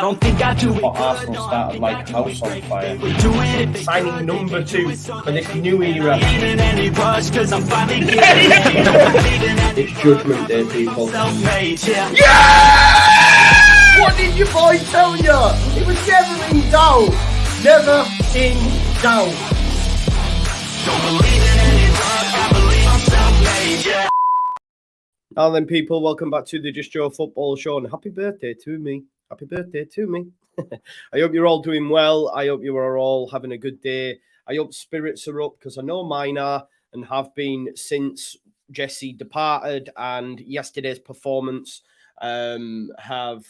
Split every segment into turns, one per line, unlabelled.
don't think I do it.
But Arsenal started like a house on fire. Signing number 2 for this new era. It's Judgment Day, people. Yeah! What did your boy tell you? It was never in doubt. Never in doubt. Don't believe in any luck, I believe I'm self-made, yeah. Now then, people, welcome back to the Just Joe Football Show, and happy birthday to me. Happy birthday to me. I hope you're all doing well. I hope you are all having a good day. I hope spirits are up, because I know mine are and have been since Jesse departed, and yesterday's performance have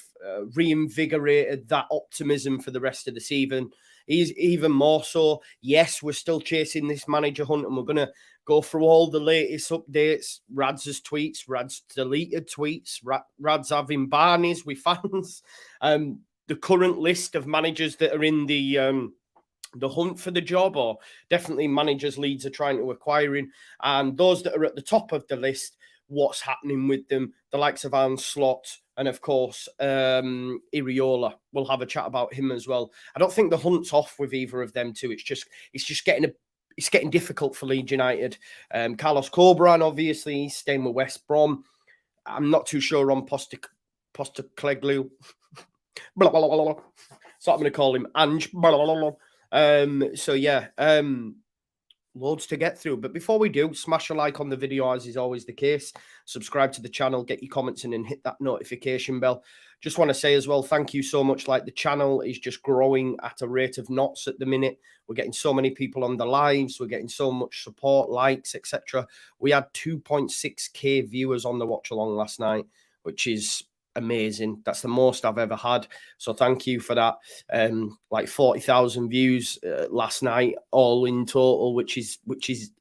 reinvigorated that optimism for the rest of the season. He's even more so. Yes, we're still chasing this manager hunt, and we're going to go through all the latest updates. Rad's tweets, Rad's deleted tweets, Rad's having barneys with fans. The current list of managers that are in the hunt for the job, or definitely managers Leeds are trying to acquiring, and those that are at the top of the list, what's happening with them, the likes of Arne Slot, and of course, Iraola. We'll have a chat about him as well. I don't think the hunt's off with either of them two. It's just getting difficult for Leeds United. Carlos Corberán, obviously, he's staying with West Brom. I'm not too sure on Postacoglu. Blah, blah, blah, blah. So I'm going to call him Ange. Blah, blah, blah. So yeah, loads to get through. But before we do, smash a like on the video, as is always the case. Subscribe to the channel, get your comments in, and hit that notification bell. Just want to say as well, thank you so much. Like, the channel is just growing at a rate of knots at the minute. We're getting so many people on the lives. We're getting so much support, likes, etc. We had 2.6k viewers on the watch along last night, which is amazing. That's the most I've ever had. So thank you for that. Like 40,000 views last night, all in total, which is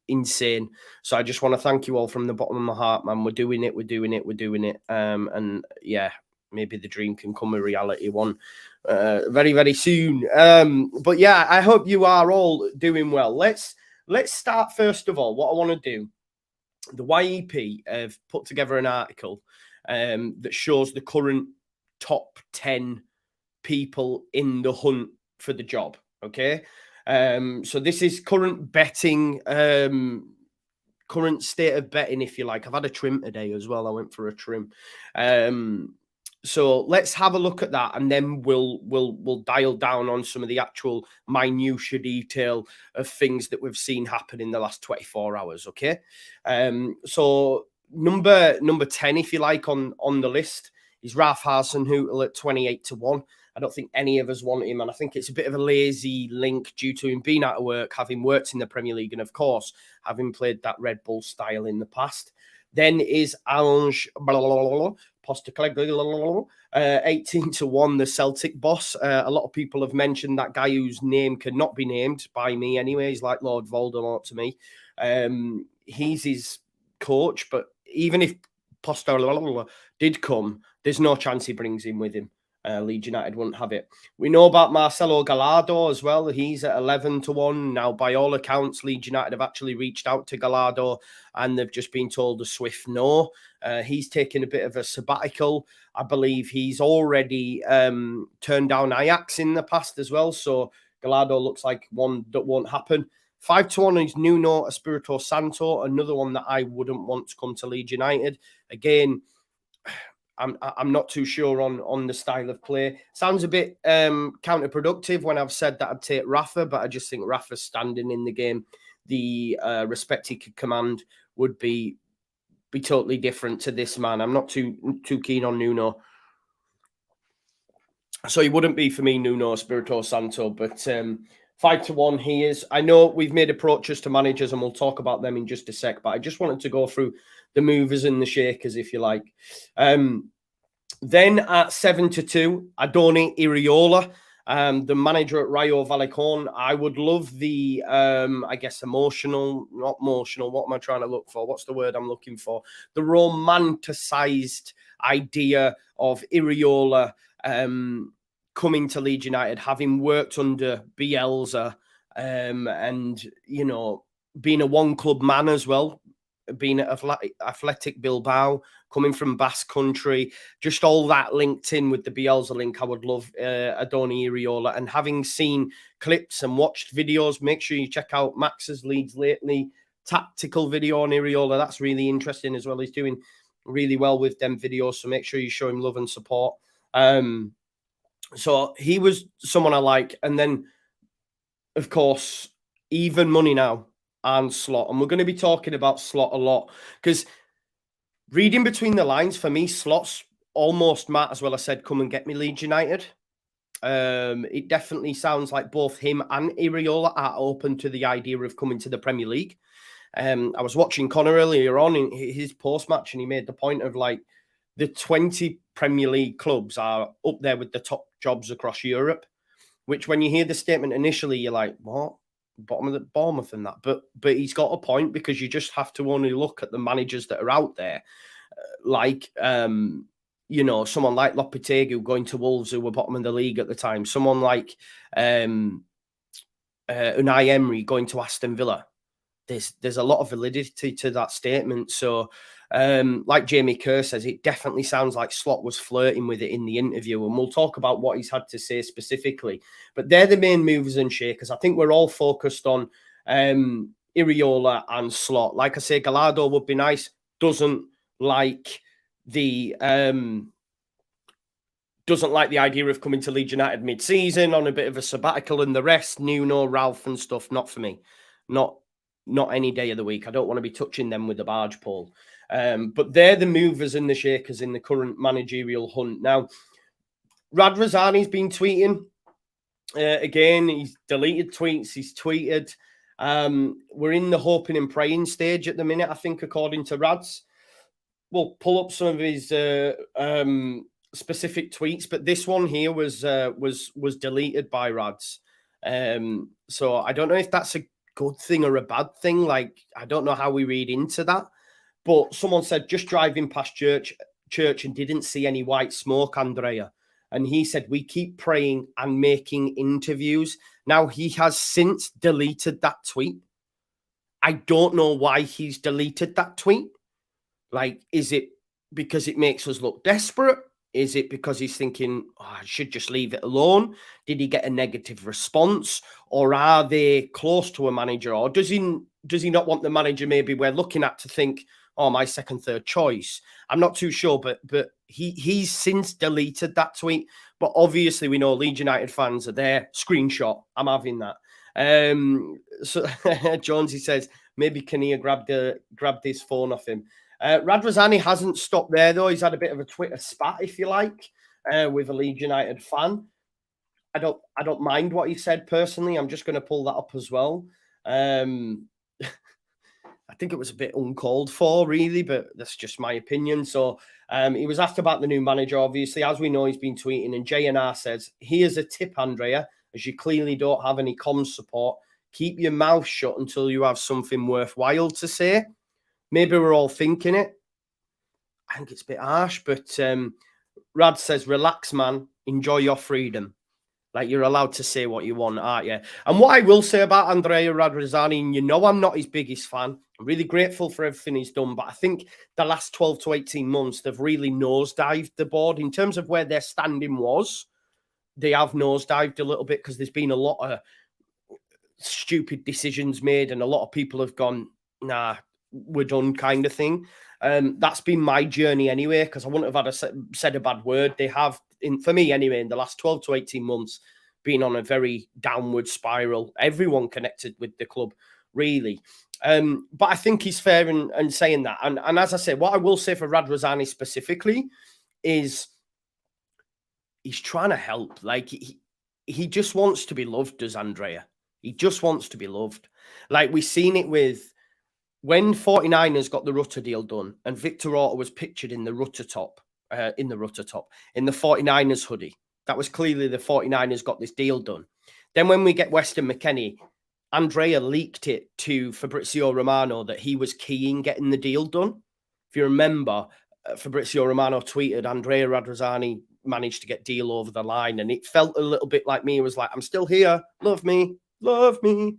insane. So I just want to thank you all from the bottom of my heart, man. We're doing it. We're doing it. We're doing it. And yeah, maybe the dream can come a reality one very, very soon. But yeah, I hope you are all doing well. Let's start first of all. What I want to do, the YEP have put together an article that shows the current top 10 people in the hunt for the job. Okay. So this is current betting, current state of betting, if you like. I've had a trim today as well. I went for a trim. So let's have a look at that, and then we'll dial down on some of the actual minutiae detail of things that we've seen happen in the last 24 hours. Okay. So number 10, if you like, on the list is Ralph Hasenhüttl at 28-1. I don't think any of us want him, and I think it's a bit of a lazy link due to him being out of work, having worked in the Premier League, and of course, having played that Red Bull style in the past. Then is Ange Postacoglu, 18-1, the Celtic boss. A lot of people have mentioned that guy whose name cannot be named by me anyway. He's like Lord Voldemort to me. He's his coach, but even if Postacoglu did come, there's no chance he brings him with him. Leeds United wouldn't have it. We know about Marcelo Gallardo as well. He's at 11-1. Now, by all accounts, Leeds United have actually reached out to Gallardo, and they've just been told a swift no. He's taken a bit of a sabbatical. I believe he's already turned down Ajax in the past as well. So Gallardo looks like one that won't happen. 5-1 is Nuno Espirito Santo, another one that I wouldn't want to come to Leeds United. Again, I'm not too sure on the style of play. Sounds a bit counterproductive when I've said that I'd take Rafa, but I just think Rafa's standing in the game, the respect he could command would be totally different to this man. I'm not too keen on Nuno. So he wouldn't be for me, Nuno Espirito Santo, but 5-1 he is. I know we've made approaches to managers, and we'll talk about them in just a sec, but I just wanted to go through the movers and the shakers, if you like. Then at 7-2, Adoni Iraola, the manager at Rayo Vallecano. I would love the, I guess, not emotional. What am I trying to look for? What's the word I'm looking for? The romanticized idea of Iraola coming to Leeds United, having worked under Bielsa, and, you know, being a one-club man as well. being at Athletic Bilbao, coming from Basque Country, just all that linked in with the Bielsa link. I would love Adoni Iraola. And having seen clips and watched videos, make sure you check out Max's Leeds Lately tactical video on Iraola. That's really interesting as well. He's doing really well with them videos, so make sure you show him love and support. So he was someone I like. And then, of course, even money now and Slot. And we're going to be talking about Slot a lot because reading between the lines, for me, Slot's almost might as well have said, come and get me Leeds United. It definitely sounds like both him and Iraola are open to the idea of coming to the Premier League. I was watching Connor earlier on in his post-match, and he made the point of like the 20 Premier League clubs are up there with the top jobs across Europe, which when you hear the statement initially, you're like, what? Bottom of the Bournemouth and that. But he's got a point, because you just have to only look at the managers that are out there. Like, you know, someone like Lopetegui going to Wolves, who were bottom of the league at the time. Someone like Unai Emery going to Aston Villa. There's a lot of validity to that statement. So, like Jamie Kerr says, it definitely sounds like Slot was flirting with it in the interview, and we'll talk about what he's had to say specifically. But they're the main movers and shakers. I think we're all focused on Iraola and Slot. Like I say, Gallardo would be nice. Doesn't like the idea of coming to Leeds United mid-season on a bit of a sabbatical, and the rest, Nuno, Ralph and stuff, not for me. Not any day of the week. I don't want to be touching them with a barge pole. But they're the movers and the shakers in the current managerial hunt. Now, Radrizzani's been tweeting. Again, he's deleted tweets. He's tweeted. We're in the hoping and praying stage at the minute, I think, according to Rads. We'll pull up some of his specific tweets, but this one here was deleted by Rads. So I don't know if that's a good thing or a bad thing. Like, I don't know how we read into that. But someone said, just driving past church and didn't see any white smoke, Andrea. And he said, we keep praying and making interviews. Now, he has since deleted that tweet. I don't know why he's deleted that tweet. Like, is it because it makes us look desperate? Is it because he's thinking, oh, I should just leave it alone? Did he get a negative response? Or are they close to a manager? Or does he not want the manager maybe we're looking at to think, oh, my second, third choice? I'm not too sure, but he's since deleted that tweet. But obviously we know Leeds United fans are there. Screenshot, I'm having that. So Jonesy says, maybe Kinnear grabbed his phone off him. Radrizzani hasn't stopped there, though. He's had a bit of a Twitter spat, if you like, with a Leeds United fan. I don't mind what he said personally. I'm just going to pull that up as well. I think it was a bit uncalled for, really, but that's just my opinion. So he was asked about the new manager, obviously. As we know, he's been tweeting, and JNR says, here's a tip, Andrea, as you clearly don't have any comms support. Keep your mouth shut until you have something worthwhile to say. Maybe we're all thinking it. I think it's a bit harsh, but Rad says, relax, man. Enjoy your freedom. Like, you're allowed to say what you want, aren't you? And what I will say about Andrea Radrizzani, and you know I'm not his biggest fan. I'm really grateful for everything he's done, but I think the last 12 to 18 months, they've really nosedived the board. In terms of where their standing was, they have nosedived a little bit because there's been a lot of stupid decisions made and a lot of people have gone, nah, we're done kind of thing. That's been my journey anyway, because I wouldn't have said a bad word. They have, for me anyway, in the last 12 to 18 months, been on a very downward spiral. Everyone connected with the club, really. But I think he's fair in saying that. And as I say, what I will say for Radrizzani specifically is he's trying to help. Like, he just wants to be loved, does Andrea. He just wants to be loved. Like, we've seen it with when 49ers got the Rutter deal done and Victor Orta was pictured in the Rutter top, in the 49ers hoodie. That was clearly the 49ers got this deal done. Then when we get Weston McKennie, Andrea leaked it to Fabrizio Romano that he was key in getting the deal done. If you remember, Fabrizio Romano tweeted, Andrea Radrizzani managed to get deal over the line. And it felt a little bit like me. It was like, I'm still here. Love me. Love me.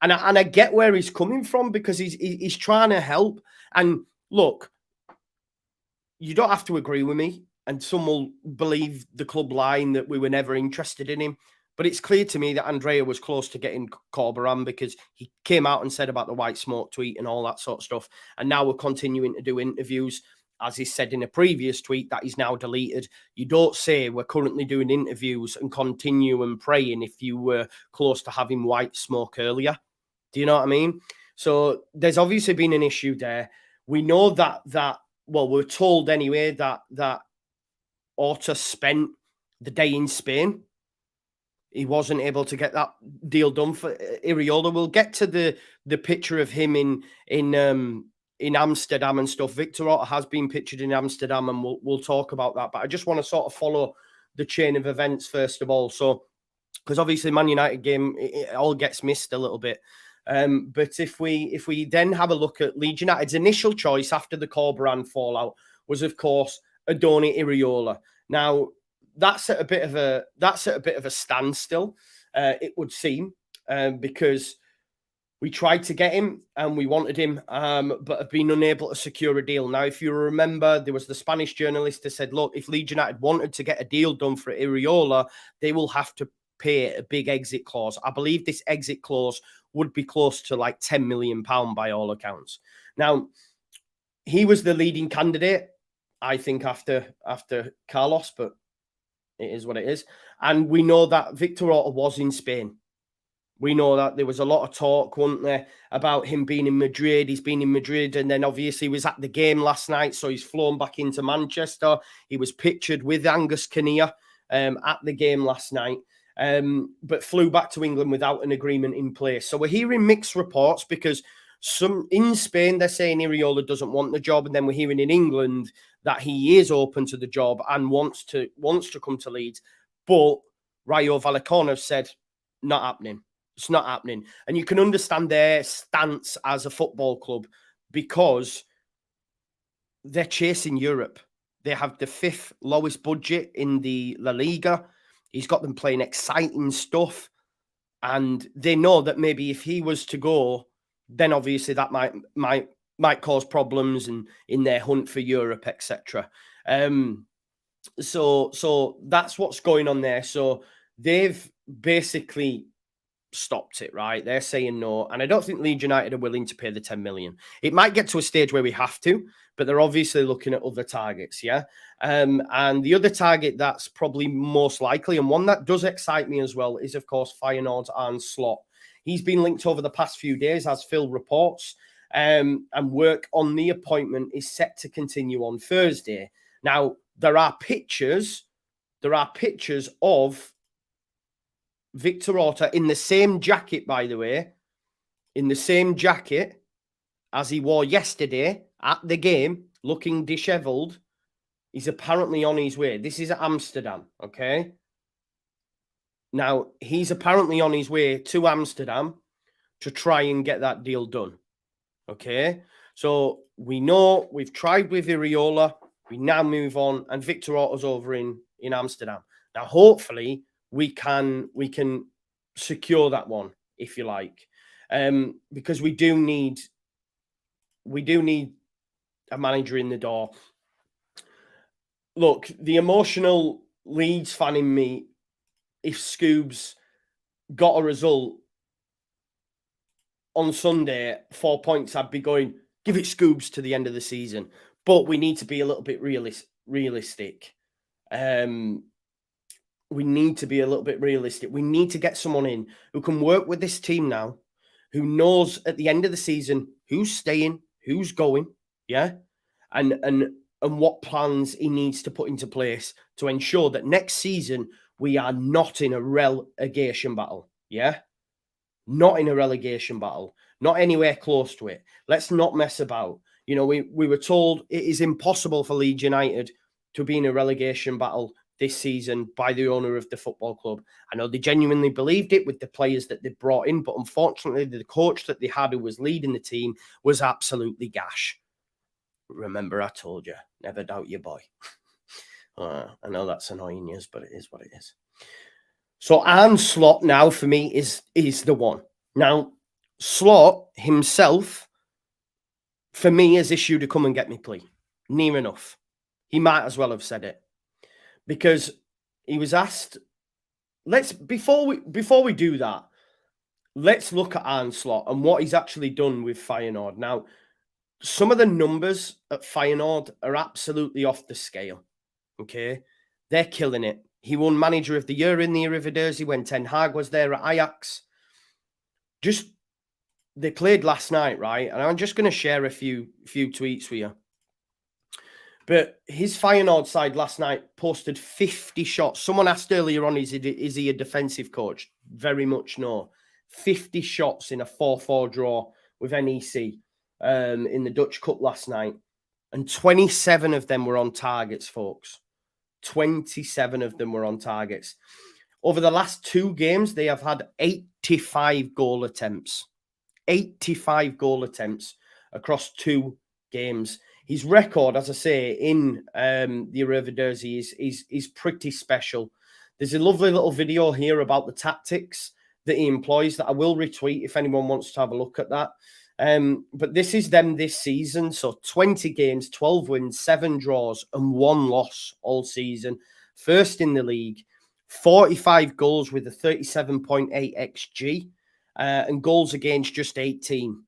And I get where he's coming from, because he's trying to help. And look, you don't have to agree with me, and some will believe the club line that we were never interested in him. But it's clear to me that Andrea was close to getting Corberan, because he came out and said about the white smoke tweet and all that sort of stuff. And now we're continuing to do interviews. As he said in a previous tweet that he's now deleted, you don't say we're currently doing interviews and continue and praying if you were close to having white smoke earlier. Do you know what I mean? So there's obviously been an issue there. We know that well, we're told anyway that Horta spent the day in Spain. He wasn't able to get that deal done for Iraola. We'll get to the picture of him in Amsterdam and stuff. Victor Horta has been pictured in Amsterdam, and we'll talk about that. But I just want to sort of follow the chain of events first of all. So, because obviously Man United game, it all gets missed a little bit. But if we then have a look at Leeds United's initial choice after the Corberan fallout was, of course, Adoni Iraola. Now that's at a bit of a standstill, it would seem, because we tried to get him and we wanted him, but have been unable to secure a deal. Now, if you remember, there was the Spanish journalist that said, look, if Leeds United wanted to get a deal done for Iraola, they will have to pay a big exit clause. I believe this exit clause would be close to like £10 million by all accounts. Now, he was the leading candidate, I think, after Carlos, but it is what it is. And we know that Victor Horta was in Spain. We know that there was a lot of talk, wasn't there, about him being in Madrid. He's been in Madrid, and then obviously he was at the game last night, so he's flown back into Manchester. He was pictured with Angus Kinnear at the game last night, but flew back to England without an agreement in place. So we're hearing mixed reports, because some in Spain, they're saying Iraola doesn't want the job, and then we're hearing in England that he is open to the job and wants to come to Leeds. But Rayo Vallecano have said, not happening. It's not happening. And you can understand their stance as a football club, because they're chasing Europe. They have the 5th lowest budget in the La Liga. He's got them playing exciting stuff. And they know that maybe if he was to go, then obviously that might cause problems and in their hunt for Europe, etc. So that's what's going on there. So they've basically stopped it, right? They're saying no. And I don't think Leeds United are willing to pay the 10 million. It might get to a stage where we have to, but they're obviously looking at other targets, yeah? And the other target that's probably most likely, and one that does excite me as well, is, of course, Feyenoord's Arne Slot. He's been linked over the past few days, as Phil reports, and work on the appointment is set to continue on Thursday. Now, there are pictures of Victor Horta in the same jacket, by the way, in the same jacket as he wore yesterday at the game, looking dishevelled. He's apparently on his way. This is at Amsterdam, okay? Now, he's apparently on his way to Amsterdam to try and get that deal done, okay? So we know we've tried with Iraola. We now move on, and Victor Horta's over in Amsterdam. Now, hopefully, we can secure that one, if you like, because we do need a manager in the door. Look, the emotional Leeds fan in me, if Scoobs got a result on Sunday, 4 points, I'd be going, give it Scoobs to the end of the season. But we need to be a little bit realistic. We need to be a little bit realistic. We need to get someone in who can work with this team now, who knows at the end of the season who's staying, who's going, yeah, and what plans he needs to put into place to ensure that next season we are not in a relegation battle, yeah? Not in a relegation battle, not anywhere close to it. Let's not mess about. You know, we were told it is impossible for Leeds United to be in a relegation battle this season by the owner of the football club. I know they genuinely believed it with the players that they brought in, but unfortunately, the coach that they had who was leading the team was absolutely gash. Remember, I told you, never doubt your boy. I know that's annoying news, but it is what it is. So Arne Slot now for me is the one. Now, Slot himself, for me, has issued a come and get me plea. Near enough. He might as well have said it. Because he was asked, before we do that, let's look at Arne Slot and what he's actually done with Feyenoord. Now, some of the numbers at Feyenoord are absolutely off the scale. Okay? They're killing it. He won Manager of the Year in the Eredivisie when Ten Hag was there at Ajax. They played last night, right? And I'm just going to share a few tweets with you. But his Feyenoord side last night posted 50 shots. Someone asked earlier on, is he a defensive coach? Very much no. 50 shots in a 4-4 draw with NEC in the Dutch Cup last night. And 27 of them were on targets, folks. 27 of them were on targets. Over the last 2 games, they have had 85 goal attempts. 85 goal attempts across 2 games. His record, as I say, in the Eredivisie is pretty special. There's a lovely little video here about the tactics that he employs that I will retweet if anyone wants to have a look at that. But this is them this season. So 20 games, 12 wins, 7 draws, and 1 loss all season. First in the league, 45 goals with a 37.8 XG, and goals against just 18.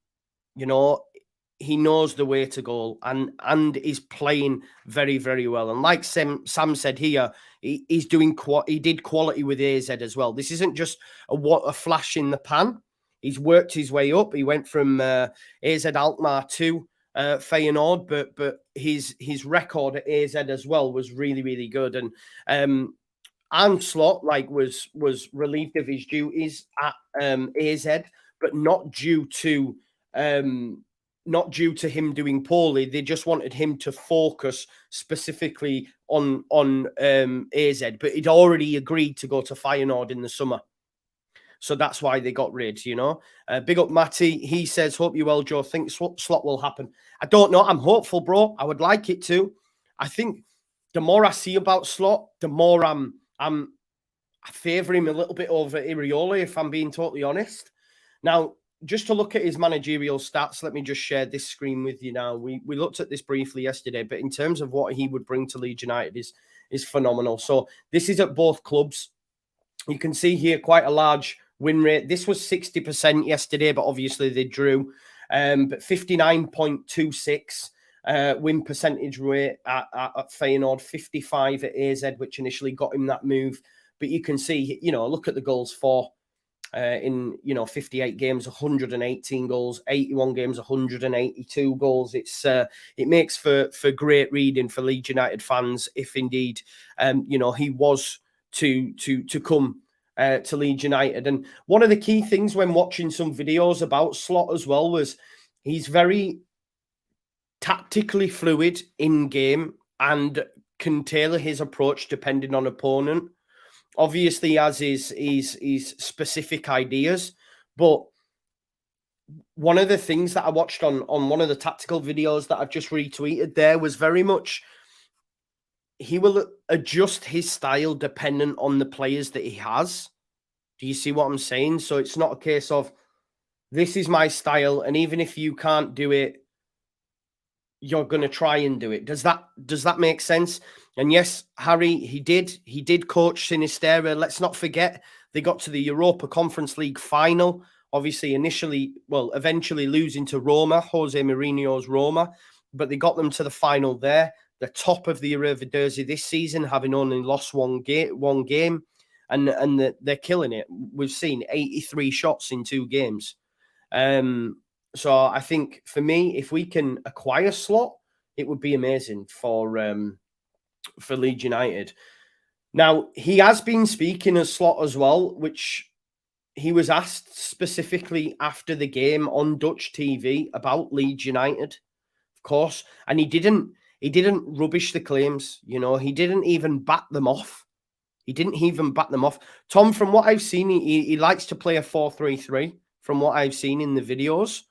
You know, he knows the way to goal and is playing very, very well. And like Sam said here, he did quality with AZ as well. This isn't just a flash in the pan. He's worked his way up. He went from AZ Alkmaar to Feyenoord, but his record at AZ as well was really, really good. And Arne Slot was relieved of his duties at AZ, but not due to him doing poorly. They just wanted him to focus specifically on AZ, but he'd already agreed to go to Feyenoord in the summer. So that's why they got rid, you know. Big up Matty. He says, hope you well, Joe. Think Slot will happen. I don't know. I'm hopeful, bro. I would like it to. I think the more I see about Slot, the more I favour him a little bit over Iraola, if I'm being totally honest. Now, just to look at his managerial stats, let me just share this screen with you now. We looked at this briefly yesterday, but in terms of what he would bring to Leeds United is phenomenal. So this is at both clubs. You can see here quite a large win rate. This was 60% yesterday, but obviously they drew. But 59.26 win percentage rate at Feyenoord, 55 at AZ, which initially got him that move. But you can see, you know, look at the goals for. In 58 games, 118 goals, 81 games, 182 goals. It makes for great reading for Leeds United fans if indeed he was to come to Leeds United. And one of the key things when watching some videos about Slot as well was he's very tactically fluid in game and can tailor his approach depending on opponent. Obviously, he has his specific ideas, but one of the things that I watched on one of the tactical videos that I've just retweeted there was very much he will adjust his style dependent on the players that he has. Do you see what I'm saying? So it's not a case of this is my style, and even if you can't do it, you're going to try and do it. Does that make sense? And yes, Harry, he did coach Sinisterra. Let's not forget they got to the Europa Conference League final. Obviously, eventually losing to Roma, Jose Mourinho's Roma, but they got them to the final there. The top of the Eredivisie this season, having only lost one game, and they're killing it. We've seen 83 shots in 2 games. So I think for me, if we can acquire Slot, it would be amazing for Leeds United. Now, he has been speaking as Slot as well, which he was asked specifically after the game on Dutch TV about Leeds United, of course, and he didn't rubbish the claims. You know, he didn't even bat them off. Tom, from what I've seen, he likes to play a 4-3-3. From what I've seen in the videos,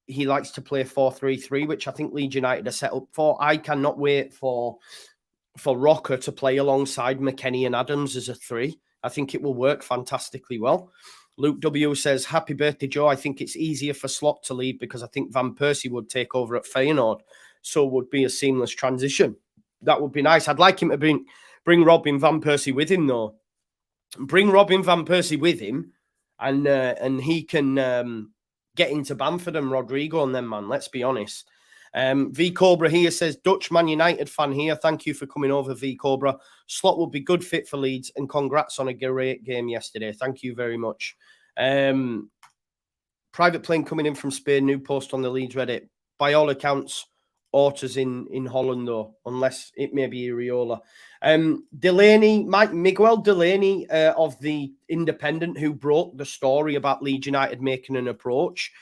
he likes to play 4-3-3, which I think Leeds United are set up for. I cannot wait for Rocker to play alongside McKennie and Adams as a 3. I think it will work fantastically well. Luke W says, happy birthday, Joe. I think it's easier for Slot to leave because I think Van Persie would take over at Feyenoord. So would be a seamless transition. That would be nice. I'd like him to bring Robin Van Persie with him, though. Bring Robin Van Persie with him, and he can get into Bamford and Rodrigo and them, man. Let's be honest. V Cobra here says, Dutch Man United fan here. Thank you for coming over, V Cobra. Slot would be good fit for Leeds, and congrats on a great game yesterday. Thank you very much. Private plane coming in from Spain. New post on the Leeds Reddit. By all accounts, Orta's in Holland, though, unless it may be Iraola. Delaney, Miguel Delaney of the Independent, who broke the story about Leeds United making an approach,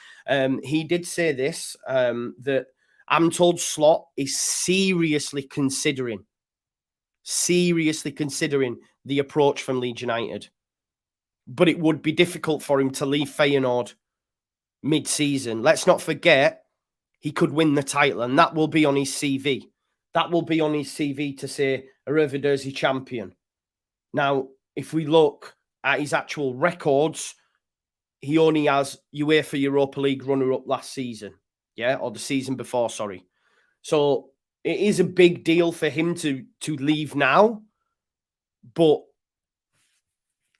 he did say this, that I'm told Slot is seriously considering the approach from Leeds United. But it would be difficult for him to leave Feyenoord mid-season. Let's not forget, he could win the title, and that will be on his CV. That will be on his CV to say, Arrivederci champion. Now, if we look at his actual records, he only has UEFA Europa League runner-up last season. Yeah, or the season before, sorry. So it is a big deal for him to leave now, but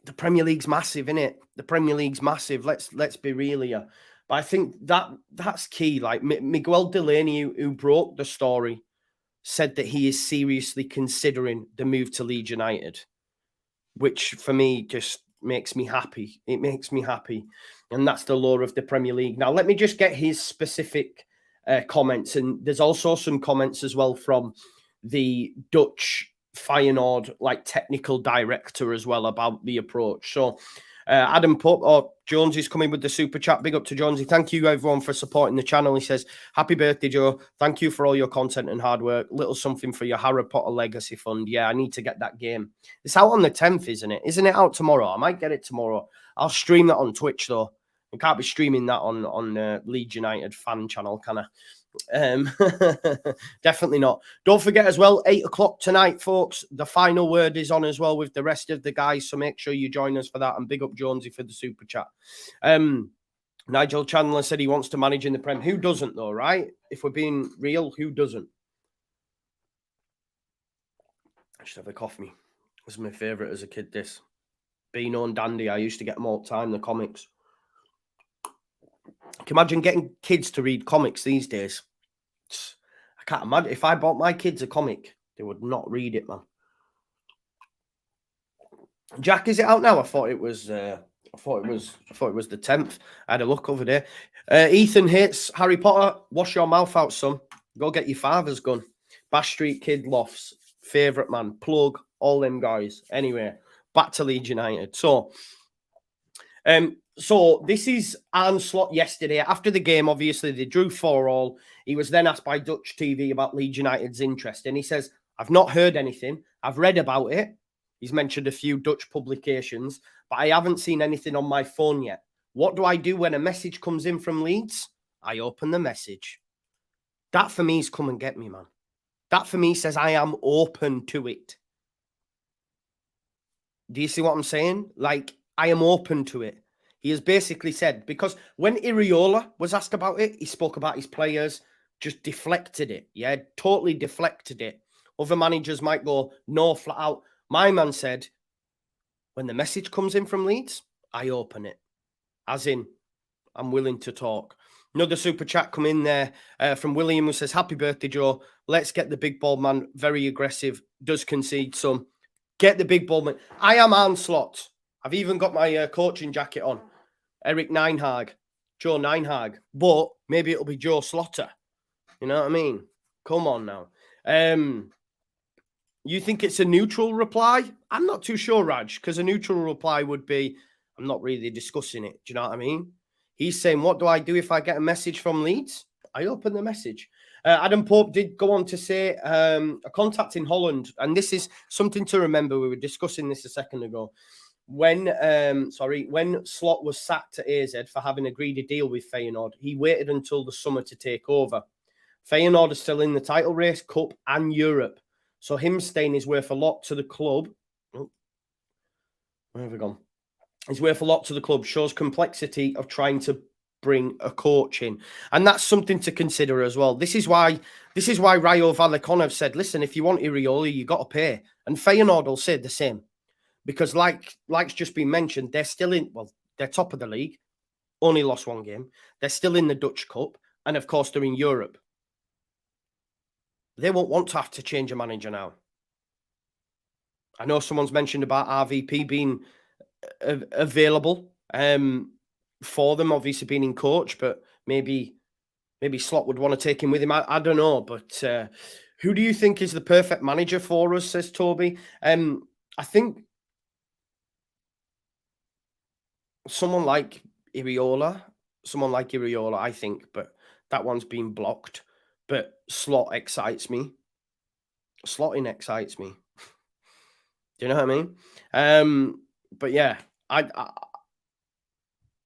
the Premier League's massive, isn't it? The Premier League's massive. Let's be real here. But I think that's key. Like Miguel Delaney, who broke the story, said that he is seriously considering the move to Leeds United, which for me just makes me happy. It makes me happy. And that's the lore of the Premier League. Now, let me just get his specific comments. And there's also some comments as well from the Dutch Feyenoord technical director as well about the approach. So Adam Pope or Jones is coming with the super chat. Big up to Jonesy. Thank you everyone for supporting the channel. He says, happy birthday, Joe. Thank you for all your content and hard work. Little something for your Harry Potter legacy fund. Yeah, I need to get that game. It's out on the 10th, isn't it? Isn't it out tomorrow? I might get it tomorrow. I'll stream that on Twitch though. I can't be streaming that on Leeds United fan channel, can I? Definitely not. Don't forget as well, 8 o'clock tonight, folks. The final word is on as well with the rest of the guys, so make sure you join us for that. And big up Jonesy for the super chat. Nigel Chandler said he wants to manage in the Prem. Who doesn't though, right? If we're being real, who doesn't? I should have a coffee. This is my favourite as a kid, this. Beano and Dandy, I used to get them all the time, the comics. Can you imagine getting kids to read comics these days? I can't imagine. If I bought my kids a comic, they would not read it, man. Jack, is it out now? I thought it was the 10th. I had a look over there. Ethan hates Harry Potter. Wash your mouth out, son. Go get your father's gun. Bash Street Kid Lofts. Favourite man. Plug. All them guys. Anyway, back to Leeds United. So this is Arne Slot yesterday. After the game, obviously, they drew 4-4. He was then asked by Dutch TV about Leeds United's interest. And he says, I've not heard anything. I've read about it. He's mentioned a few Dutch publications, but I haven't seen anything on my phone yet. What do I do when a message comes in from Leeds? I open the message. That for me is come and get me, man. That for me says I am open to it. Do you see what I'm saying? I am open to it. He has basically said, because when Iraola was asked about it, he spoke about his players, just deflected it. Yeah, totally deflected it. Other managers might go, no, flat out. My man said, when the message comes in from Leeds, I open it. As in, I'm willing to talk. Another super chat come in there from William, who says, happy birthday, Joe. Let's get the big ball man. Very aggressive. Does concede some. Get the big ball man. I am Arne Slot. I've even got my coaching jacket on. Eric Neinhag. Joe Neinhag. But maybe it'll be Joe Slotter. You know what I mean? Come on now. You think it's a neutral reply? I'm not too sure, Raj, because a neutral reply would be, I'm not really discussing it. Do you know what I mean? He's saying, what do I do if I get a message from Leeds? I open the message. Adam Pope did go on to say a contact in Holland, and this is something to remember. We were discussing this a second ago. When Slot was sacked at AZ for having agreed a deal with Feyenoord, he waited until the summer to take over. Feyenoord is still in the title race, Cup and Europe. So him staying is worth a lot to the club. Oh, where have we gone? He's worth a lot to the club, shows complexity of trying to bring a coach in. And that's something to consider as well. This is why Rayo Vallecano have said, listen, if you want Iraola, you got to pay. And Feyenoord will say the same. Because like's just been mentioned, they're still in, well, they're top of the league, only lost one game. They're still in the Dutch Cup. And of course, they're in Europe. They won't want to have to change a manager now. I know someone's mentioned about RVP being available for them, obviously being in coach, but maybe Slot would want to take him with him. I don't know, but who do you think is the perfect manager for us, says Toby? I think someone like Iraola, I think, but that one's been blocked. But Slot excites me. Slotting excites me. Do you know what I mean? But yeah, I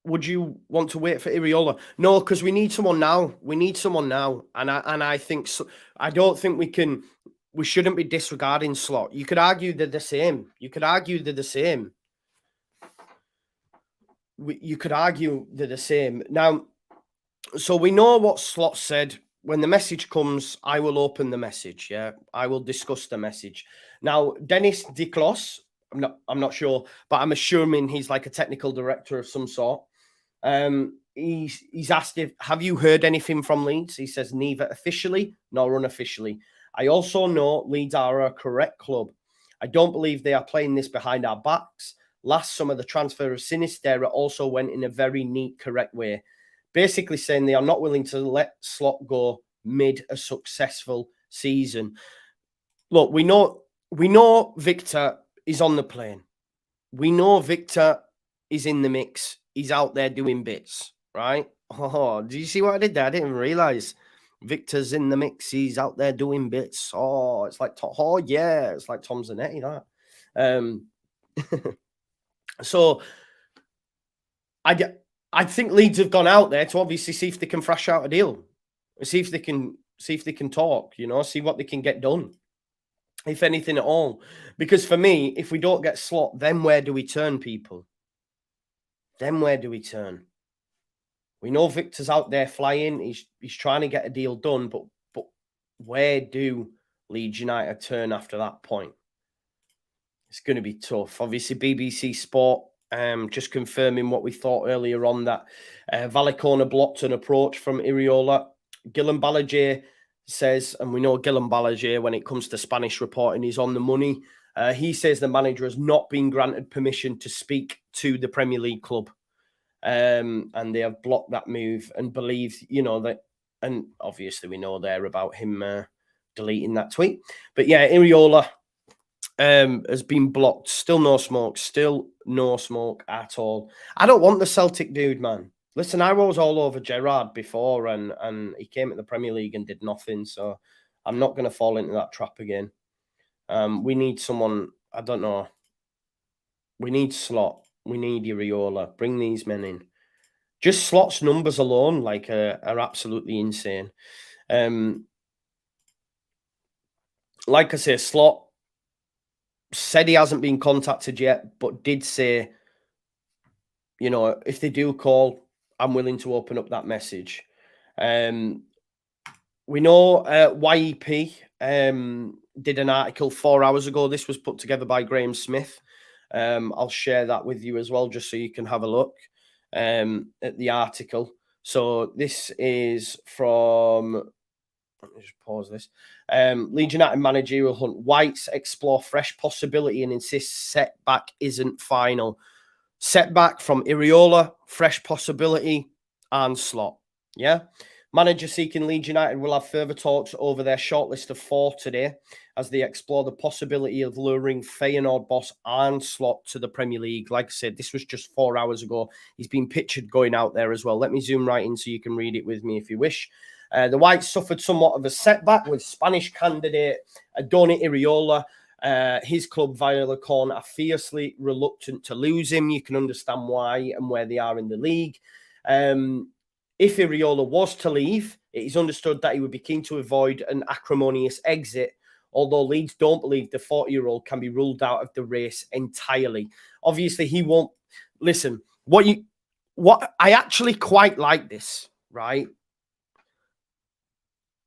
would you want to wait for Iraola? No, because we need someone now. And I think I don't think we shouldn't be disregarding Slot. You could argue they're the same. You could argue they're the same. Now, so we know what Slot said. When the message comes, I will open the message. Yeah, I will discuss the message. Now, Dennis Diklos, I'm not sure, but I'm assuming he's like a technical director of some sort. He's asked have you heard anything from Leeds? He says neither officially nor unofficially. I also know Leeds are a correct club. I don't believe they are playing this behind our backs. Last summer, the transfer of Sinistera also went in a very neat, correct way. Basically saying they are not willing to let Slot go mid a successful season. Look, we know Victor is on the plane. We know Victor is in the mix. He's out there doing bits, right? Oh, do you see what I did there? I didn't even realize Victor's in the mix. He's out there doing bits. Oh, it's like, oh yeah, it's like Tom Zanetti, that. So I think Leeds have gone out there to obviously see if they can thrash out a deal, see if they can talk, see what they can get done, if anything at all. Because for me, if we don't get Slot, then where do we turn, people? Then where do we turn? We know Victor's out there flying. He's trying to get a deal done, but where do Leeds United turn after that point? It's going to be tough. Obviously, BBC Sport just confirming what we thought earlier on, that Vallecano blocked an approach from Iraola. Guillem Balaguer says, and we know Guillem Balaguer, when it comes to Spanish reporting, he's on the money. He says the manager has not been granted permission to speak to the Premier League club. And they have blocked that move and believe, that, and obviously we know there about him deleting that tweet. But yeah, Iraola has been blocked. Still no smoke at all. I don't want the Celtic dude, man. Listen, I was all over Gerrard before, and he came at the Premier League and did nothing. So I'm not going to fall into that trap again. We need someone, I don't know. We need Slot. We need Iraola. Bring these men in. Just Slot's numbers alone, are absolutely insane. Like I say, Slot said he hasn't been contacted yet, but did say, if they do call, I'm willing to open up that message. We know YEP did an article 4 hours ago. This was put together by Graham Smith. I'll share that with you as well, just so you can have a look at the article. So this is from... Let me just pause this. Leeds United managerial hunt. Whites explore fresh possibility and insists setback isn't final. Setback from Iraola, fresh possibility, and Slot. Yeah. Manager seeking Leeds United will have further talks over their shortlist of 4 today as they explore the possibility of luring Feyenoord boss Arne Slot to the Premier League. Like I said, this was just 4 hours ago. He's been pictured going out there as well. Let me zoom right in so you can read it with me if you wish. The Whites suffered somewhat of a setback with Spanish candidate Adoni Iraola. His club, Vallecano, are fiercely reluctant to lose him. You can understand why and where they are in the league. If Iraola was to leave, it is understood that he would be keen to avoid an acrimonious exit, although Leeds don't believe the 40-year-old can be ruled out of the race entirely. Obviously, he won't. listen, what I actually quite like this, right?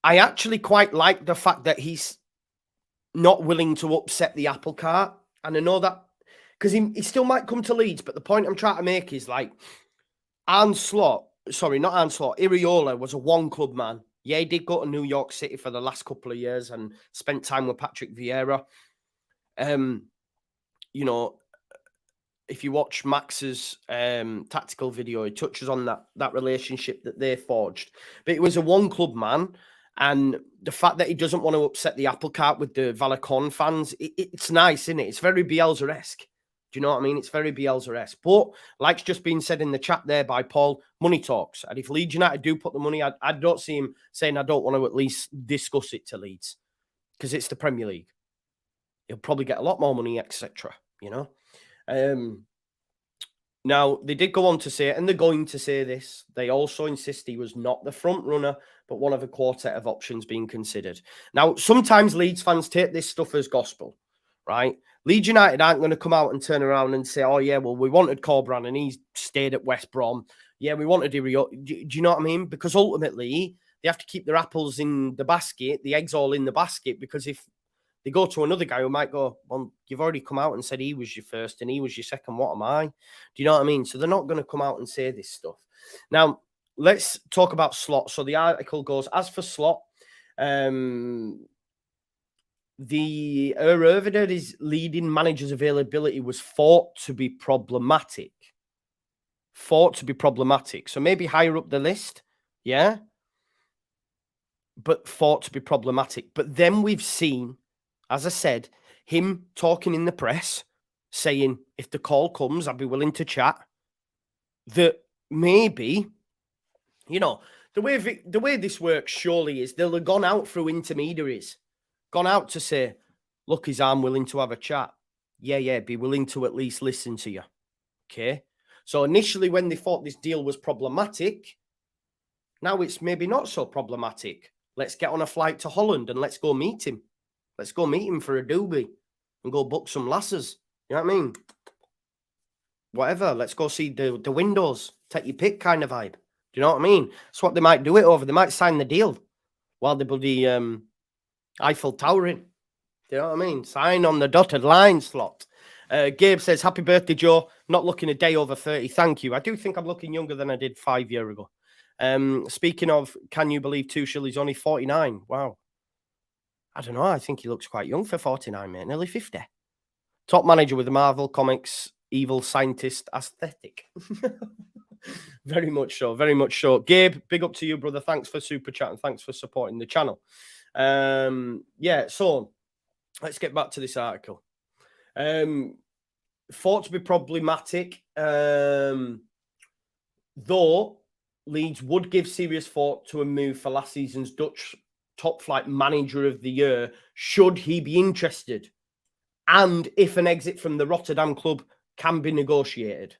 I actually quite like the fact that he's not willing to upset the apple cart. And I know that because he still might come to Leeds, but the point I'm trying to make is like Iraola was a one-club man. Yeah, he did go to New York City for the last couple of years and spent time with Patrick Vieira. You know, if you watch Max's tactical video, he touches on that relationship that they forged. But it was a one-club man, and the fact that he doesn't want to upset the apple cart with the Vallecano fans, it's nice, isn't it? It's very Bielsa-esque. Do you know what I mean? It's very Bielsa-esque. But, like's just been said in the chat there by Paul, money talks. And if Leeds United do put the money, I don't see him saying, I don't want to at least discuss it to Leeds. Because it's the Premier League. He'll probably get a lot more money, etc. You know? Now, they did go on to say, and they're going to say this, they also insist he was not the front runner, but one of a quartet of options being considered. Now, sometimes Leeds fans take this stuff as gospel, right? Leeds United aren't going to come out and turn around and say, oh, yeah, well, we wanted Corberan and he stayed at West Brom. Yeah, we wanted Iraola. Do you know what I mean? Because ultimately, they have to keep their apples in the basket, the eggs all in the basket, because if they go to another guy who might go, well, you've already come out and said he was your first and he was your second. What am I? Do you know what I mean? So they're not going to come out and say this stuff. Now, let's talk about Slot. So the article goes, as for Slot, the Eredivisie's leading manager's availability was thought to be problematic. So maybe higher up the list, yeah? But thought to be problematic. But then we've seen, as I said, him talking in the press, saying, if the call comes, I'd be willing to chat. That maybe, you know, the way this works surely is they'll have gone out through intermediaries, gone out to say, look, I'm willing to have a chat. Yeah, be willing to at least listen to you. Okay? So initially when they thought this deal was problematic, now it's maybe not so problematic. Let's get on a flight to Holland and let's go meet him. Let's go meet him for a doobie and go book some lasses. You know what I mean? Whatever. Let's go see the windows. Take your pick kind of vibe. Do you know what I mean? That's what they might do it over. They might sign the deal while the bloody Eiffel Tower in. Do you know what I mean? Sign on the dotted line Slot. Gabe says, happy birthday, Joe. Not looking a day over 30. Thank you. I do think I'm looking younger than I did 5 years ago. Speaking of, can you believe Tuchel? He's only 49. Wow. I don't know. I think he looks quite young for 49, mate. Nearly 50. Top manager with the Marvel Comics evil scientist aesthetic. Very much so. Very much so. Gabe, big up to you, brother. Thanks for super chat and thanks for supporting the channel. Yeah, so let's get back to this article. Thought to be problematic, though Leeds would give serious thought to a move for last season's Dutch top flight manager of the year, should he be interested, and if an exit from the Rotterdam club can be negotiated.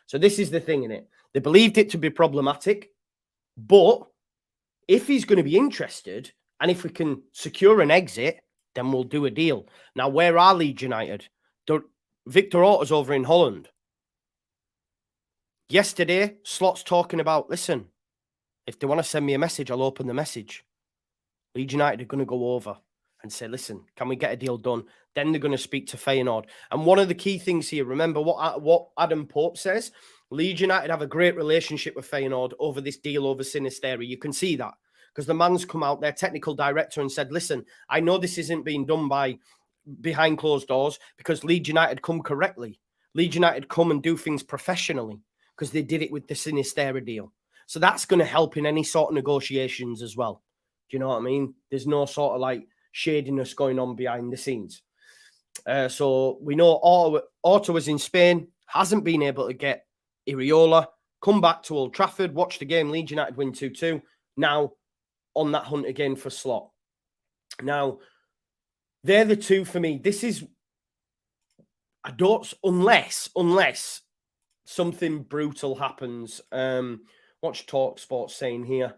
So this is the thing in it. They believed it to be problematic, but if he's going to be interested, and if we can secure an exit, then we'll do a deal. Now, where are Leeds United? Victor Orta's over in Holland. Yesterday, Slot's talking about, listen, if they want to send me a message, I'll open the message. Leeds United are going to go over and say, listen, can we get a deal done? Then they're going to speak to Feyenoord. And one of the key things here, remember what Adam Pope says? Leeds United have a great relationship with Feyenoord over this deal over Sinisteri. You can see that because the man's come out, their technical director, and said, listen, I know this isn't being done by behind closed doors because Leeds United come correctly. Leeds United come and do things professionally because they did it with the Sinisteri deal. So that's going to help in any sort of negotiations as well. Do you know what I mean? There's no sort of like shadiness going on behind the scenes. So we know Orta was in Spain, hasn't been able to get Iraola, come back to Old Trafford, watch the game, Leeds United win 2-2. Now on that hunt again for Slot. Now, they're the two for me. This is, I don't, unless something brutal happens. Watch Talk Sports saying here.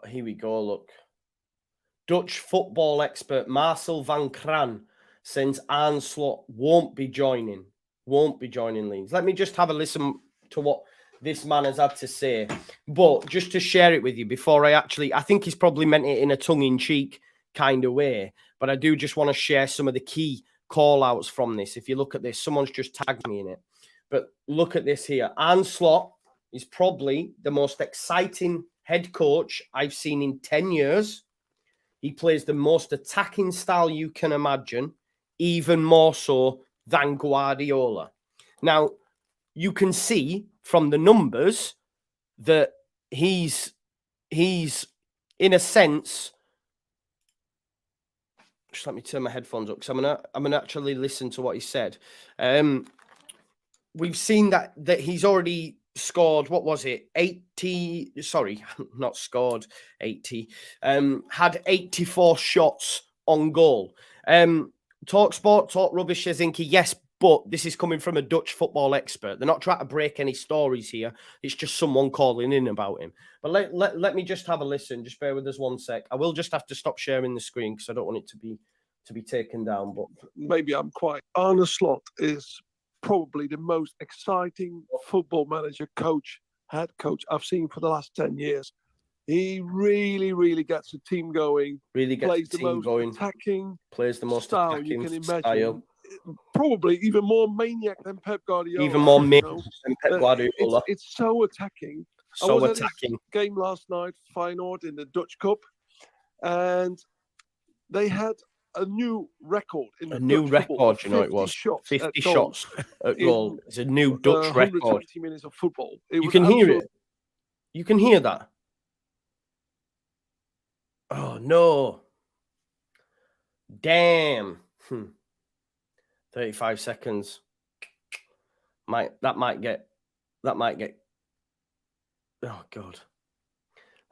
Here we go, look. Dutch football expert Marcel van Kran since Arne Slot won't be joining Leeds. Let me just have a listen to what this man has had to say. But just to share it with you before I think he's probably meant it in a tongue-in-cheek kind of way, but I do just want to share some of the key call-outs from this. If you look at this, someone's just tagged me in it. But look at this here. Arne Slot is probably the most exciting head coach I've seen in 10 years. He plays the most attacking style you can imagine, even more so than Guardiola. Now, you can see from the numbers that he's in a sense. Just let me turn my headphones up because I'm gonna actually listen to what he said. We've seen that he's already scored, what was it, 80, sorry, not scored 80, had 84 shots on goal. Talk sport, talk rubbish, Zinky, yes, but this is coming from a Dutch football expert. They're not trying to break any stories here. It's just someone calling in about him. But let me just have a listen. Just bear with us 1 sec. I will just have to stop sharing the screen because I don't want it to be taken down. But
maybe I'm quite. Arne Slot is probably the most exciting football manager, head coach I've seen for the last 10 years. He really, really gets the team going.
Really gets
plays
the team going.
Attacking.
Plays the most
style
attacking
you can imagine.
style.
Probably even more maniac than Pep Guardiola.
Even more maniac than Pep Guardiola.
It's so attacking.
So
I was
attacking.
At his game last night, Feyenoord in the Dutch Cup, and they had a new record in the Dutch football.
You know, it was 50 shots at goal. It's a new Dutch
120
record.
120 minutes of football.
You can hear it. You can hear that. Oh no! Damn. 35 seconds. That might get. Oh God.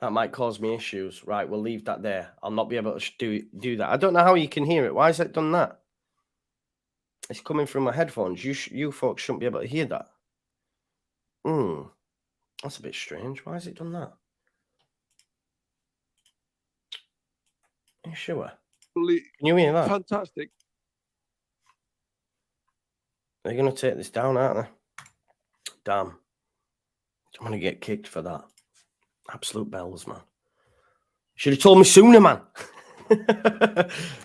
That might cause me issues. Right, we'll leave that there. I'll not be able to do that. I don't know how you can hear it. Why has it done that? It's coming through my headphones. You folks shouldn't be able to hear that. That's a bit strange. Why has it done that? Are you sure? Can you hear that?
Fantastic.
They're going to take this down, aren't they? Damn. I'm going to get kicked for that. Absolute bells, man. Should have told me sooner, man.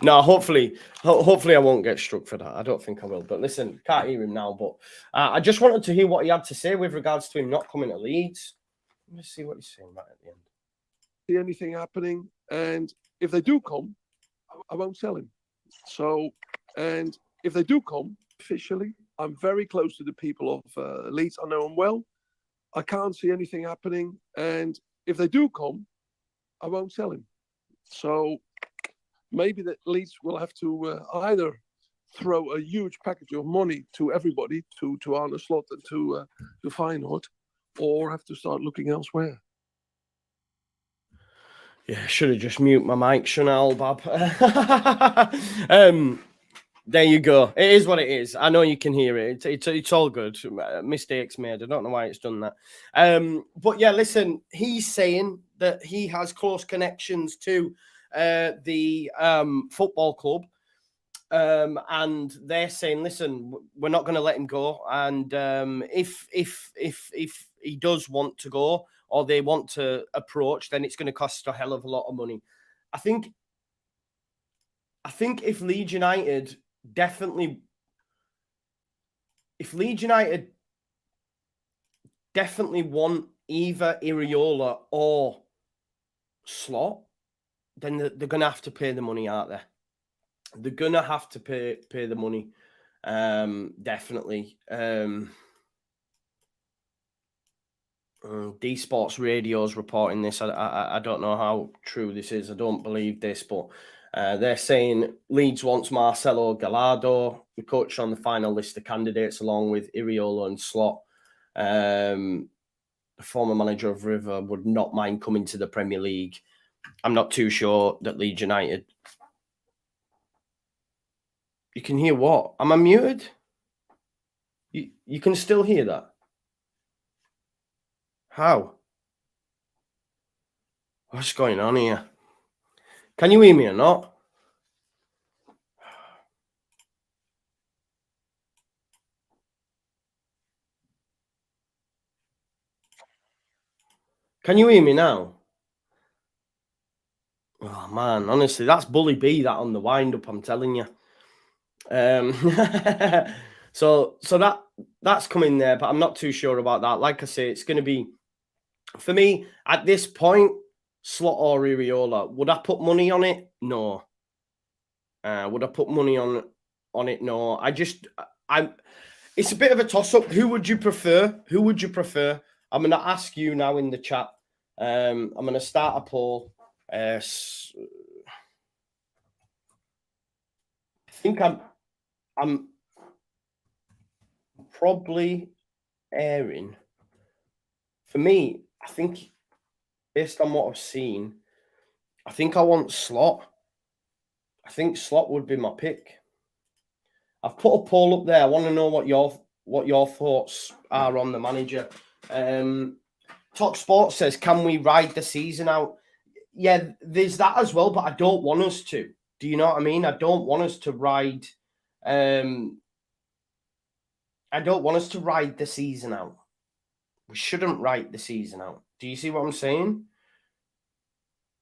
No, hopefully I won't get struck for that. I don't think I will. But listen, can't hear him now. But I just wanted to hear what he had to say with regards to him not coming to Leeds. Let me see what he's saying right at the end.
See anything happening, and if they do come, I won't sell him. So, and if they do come officially, I'm very close to the people of Leeds. I know them well. I can't see anything happening, and if they do come, I won't sell him. So maybe that Leeds will have to either throw a huge package of money to everybody, to Arne Slot and to Feyenoord, or have to start looking elsewhere.
Yeah, should have just muted my mic, shouldn't I, Bob? There you go. It is what it is. I know you can hear it. It's all good. Mistakes made. I don't know why it's done that. But yeah, listen, he's saying that he has close connections to the football club. And they're saying, listen, we're not going to let him go. And if he does want to go or they want to approach, then it's going to cost a hell of a lot of money. I think if Leeds United definitely want either Iraola or Slot, then they're going to have to pay the money, aren't they? They're going to have to pay the money, definitely. D Sports Radio's reporting this. I don't know how true this is. I don't believe this, but they're saying Leeds wants Marcelo Gallardo. We coached on the final list of candidates along with Iraola and Slot. The former manager of River would not mind coming to the Premier League. I'm not too sure that Leeds United... You can hear what? Am I muted? You can still hear that? How? What's going on here? Can you hear me or not? Can you hear me now? Oh man, honestly, that's Bully B that on the wind up, I'm telling you. So that's coming there, but I'm not too sure about that. Like I say, it's going to be, for me at this point, Slot or Iraola. Would I put money on it? No. Would I put money on it? No. It's a bit of a toss up. Who would you prefer? Who would you prefer? I'm going to ask you now in the chat. I'm going to start a poll. I think I'm probably airing. For me, I think based on what I've seen, I think I want Slot. I think Slot would be my pick. I've put a poll up there. I want to know what your thoughts are on the manager. Talk Sports says, can we ride the season out? Yeah, there's that as well, but I don't want us to. Do you know what I mean? I don't want us to ride. I don't want us to ride the season out. We shouldn't ride the season out. Do you see what I'm saying?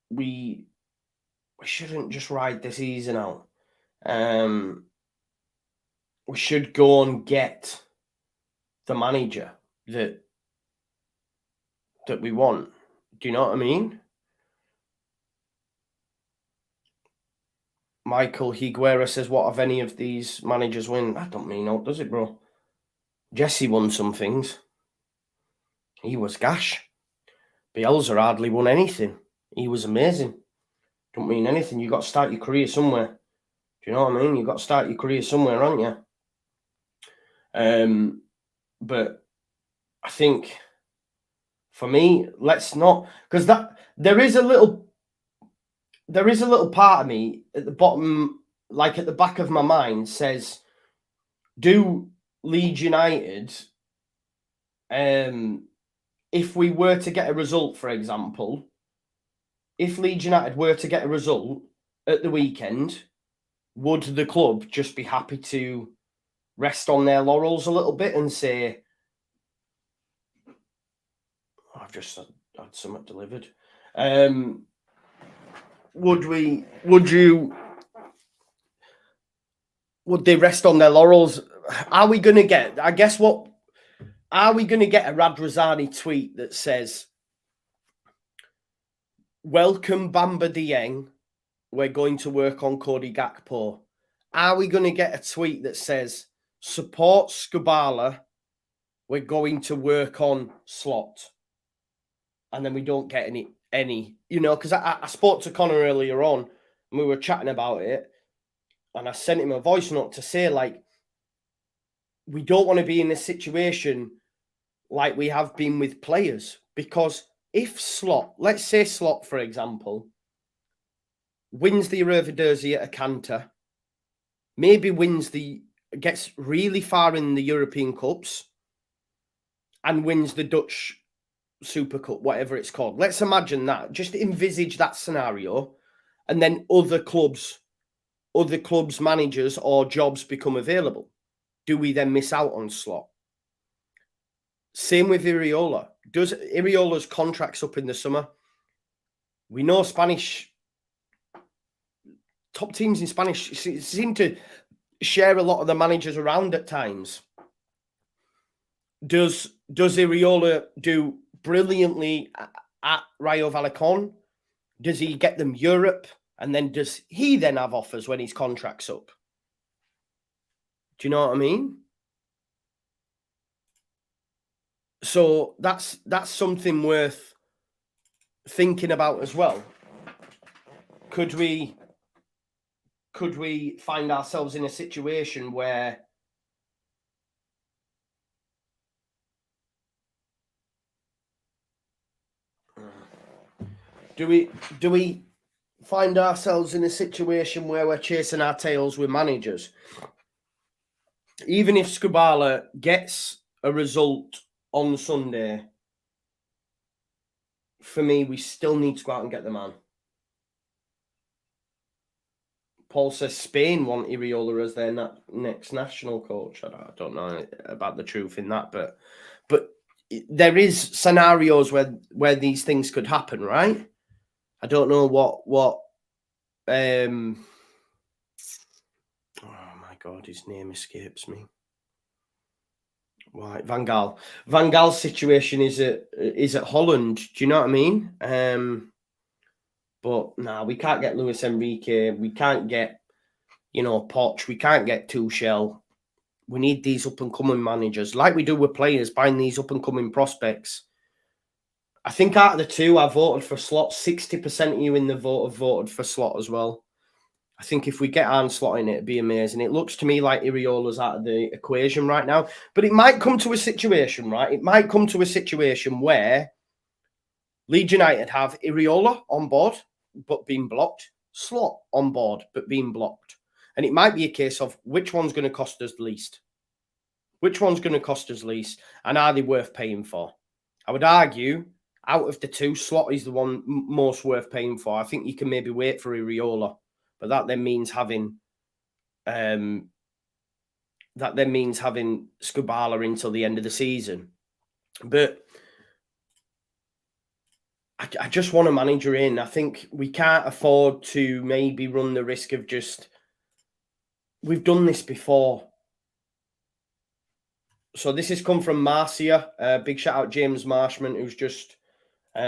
We shouldn't just ride the season out. We should go and get the manager that we want. Do you know what I mean? Michael Higuera says, what have any of these managers win? That don't mean out, does it, bro? Jesse won some things. He was gash. Bielsa hardly won anything. He was amazing. Don't mean anything. You got to start your career somewhere. Do you know what I mean? You got to start your career somewhere, aren't you? But I think for me, let's not, because there is a little part of me at the bottom, like at the back of my mind, says, do Leeds United, if we were to get a result, for example, if Leeds United were to get a result at the weekend, would the club just be happy to rest on their laurels a little bit and say, I've just had something delivered. Would they rest on their laurels? Are we going to get, are we going to get a Radrazani tweet that says, welcome Bamba Dieng, we're going to work on Cody Gakpo? Are we going to get a tweet that says, support Skubala, we're going to work on Slot? And then we don't get any, you know, because I spoke to Connor earlier on and we were chatting about it, and I sent him a voice note to say, like, we don't want to be in this situation like we have been with players, because if Slot, let's say Slot, for example, wins the Eredivisie at a canter, maybe gets really far in the European Cups and wins the Dutch Super Cup, whatever it's called. Let's imagine that. Just envisage that scenario, and then other clubs' managers or jobs become available. Do we then miss out on Slot? Same with Iraola. Does Iraola's contract's up in the summer? We know Spanish top teams in Spanish seem to share a lot of the managers around at times. Does Iraola do brilliantly at Rayo Vallecano? Does he get them Europe? And then does he then have offers when his contract's up? Do you know what I mean? So that's something worth thinking about as well. Could we find ourselves in a situation where do we find ourselves in a situation where we're chasing our tails with managers? Even if Skubala gets a result on Sunday, for me, we still need to go out and get the man. Paul says Spain want Iraola as their next national coach. I don't know about the truth in that, but there is scenarios where these things could happen, right? I don't know what oh my God, his name escapes me. Right, Van Gaal. Van Gaal's situation is at Holland. Do you know what I mean? But nah, we can't get Luis Enrique. We can't get, Poch. We can't get Tuchel. We need these up-and-coming managers, like we do with players, buying these up-and-coming prospects. I think out of the two, I voted for Slot. 60% of you in the vote have voted for Slot as well. I think if we get Arne Slot in, it'd be amazing. It looks to me like Iraola's out of the equation right now. But it might come to a situation, right? It might come to a situation where Leeds United have Iraola on board, but being blocked. Slot on board, but being blocked. And it might be a case of which one's going to cost us least? Which one's going to cost us least? And are they worth paying for? I would argue, out of the two, Slot is the one most worth paying for. I think you can maybe wait for Iraola. But that then means having Skubala until the end of the season. But I just want a manager in. I think we can't afford to maybe run the risk of we've done this before. So this has come from Marcia. Big shout out James Marshman, who's just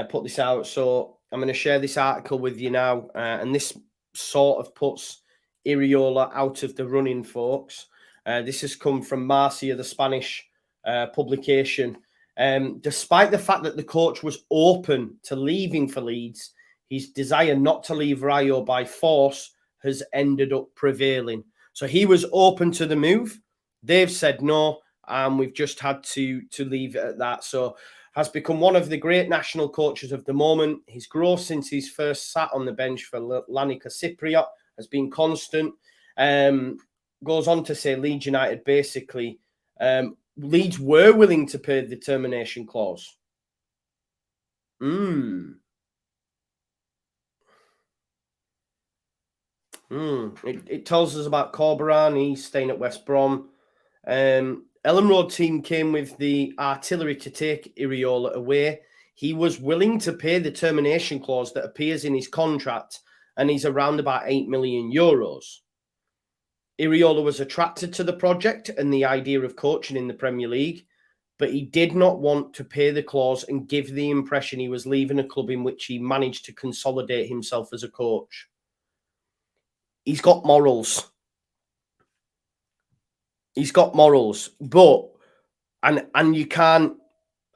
put this out. So I'm going to share this article with you now. And this sort of puts Iraola out of the running, folks. This has come from Marcia, the Spanish publication. Despite the fact that the coach was open to leaving for Leeds, his desire not to leave Rayo by force has ended up prevailing. So he was open to the move. They've said no, and we've just had to leave it at that. So has become one of the great national coaches of the moment. His growth since he's first sat on the bench for Lanica Cypriot has been constant. Goes on to say Leeds United basically, Leeds were willing to pay the termination clause. It tells us about Corberan. He's staying at West Brom. Ellen Road team came with the artillery to take Iraola away. He was willing to pay the termination clause that appears in his contract, and he's around about 8 million euros. Iraola was attracted to the project and the idea of coaching in the Premier League, but he did not want to pay the clause and give the impression he was leaving a club in which he managed to consolidate himself as a coach. He's got morals. He's got morals, but and you can't.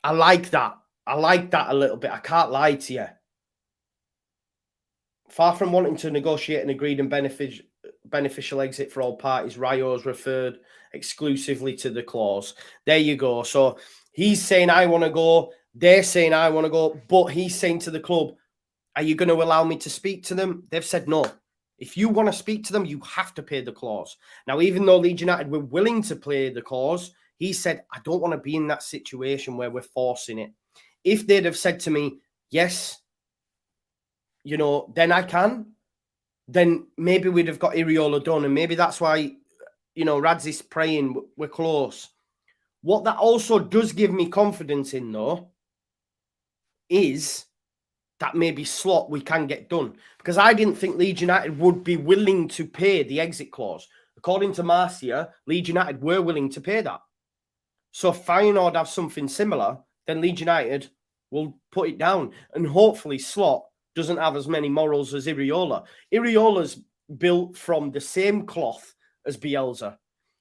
I like that. I like that a little bit. I can't lie to you. Far from wanting to negotiate an agreed and beneficial exit for all parties, Rayo's referred exclusively to the clause. There you go. So he's saying, I want to go. They're saying, I want to go. But he's saying to the club, are you going to allow me to speak to them? They've said no. If you want to speak to them, you have to pay the clause. Now, even though Leeds United were willing to pay the clause, he said, I don't want to be in that situation where we're forcing it. If they'd have said to me, yes, then I can, then maybe we'd have got Iraola done. And maybe that's why, Rads is praying we're close. What that also does give me confidence in, though, is that maybe Slot we can get done. Because I didn't think Leeds United would be willing to pay the exit clause. According to Marcia, Leeds United were willing to pay that. So if Feyenoord have something similar, then Leeds United will put it down. And hopefully Slot doesn't have as many morals as Iraola. Iraola's built from the same cloth as Bielsa.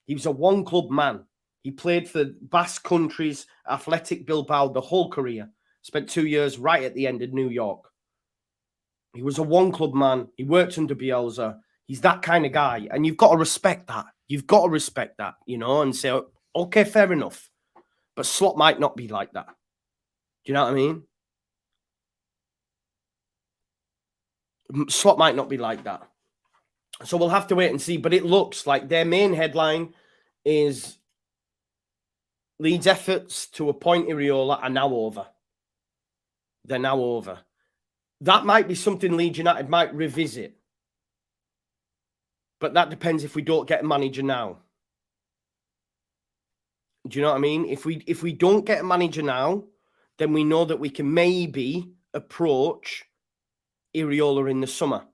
He was a one-club man. He played for Basque Country's Athletic Bilbao the whole career. Spent 2 years right at the end of New York. He was a one-club man. He worked under Bielsa. He's that kind of guy. And you've got to respect that. You've got to respect that, and say, okay, fair enough. But Slot might not be like that. Do you know what I mean? Slot might not be like that. So we'll have to wait and see. But it looks like their main headline is Leeds' efforts to appoint Iraola are now over. They're now over. That might be something Leeds United might revisit. But that depends if we don't get a manager now.
Do you know what I mean? If we don't get a manager now, then we know that we can maybe approach Iraola in the summer.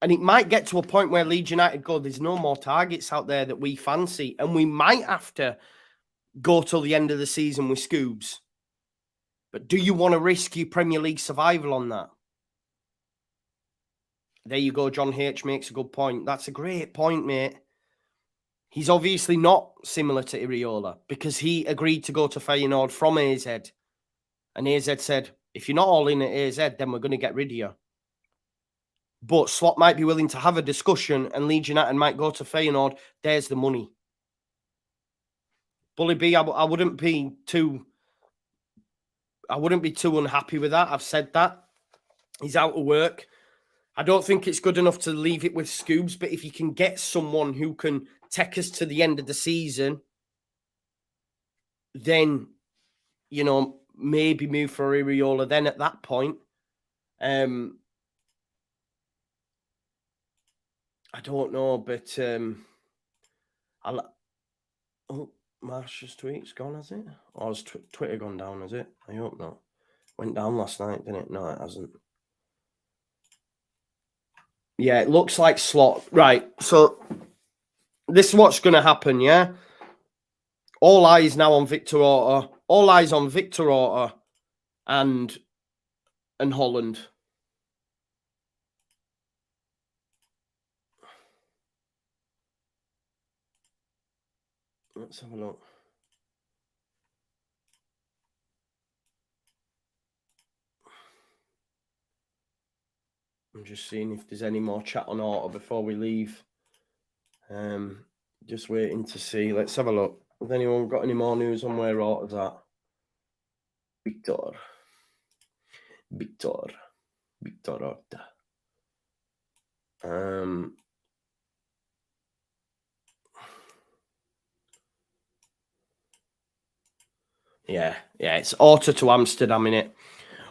And it might get to a point where Leeds United go, there's no more targets out there that we fancy. And we might have to go till the end of the season with Scoobs. But do you want to risk your Premier League survival on that? There you go. John H. makes a good point. That's a great point, mate. He's obviously not similar to Iraola because he agreed to go to Feyenoord from AZ. And AZ said, if you're not all in at AZ, then we're going to get rid of you. But Slot might be willing to have a discussion and Leeds United might go to Feyenoord. There's the money. Bully B, I wouldn't be too unhappy with that. I've said that. He's out of work. I don't think it's good enough to leave it with Scoobs, but if you can get someone who can take us to the end of the season, then, you know, maybe move for Iraola then at that point. I don't know, but Marsh's tweet's gone, has it? Or has Twitter gone down, has it? I hope not. Went down last night, didn't it? No, it hasn't. Yeah, it looks like Slot. Right, so this is what's going to happen, yeah? All eyes now on Victor Orta. All eyes on Victor Orta and Holland. Let's have a look. I'm just seeing if there's any more chat on Orta before we leave. Just waiting to see. Let's have a look. Has anyone got any more news on where Orta's at? Victor Orta. Yeah, it's Orta to Amsterdam, innit?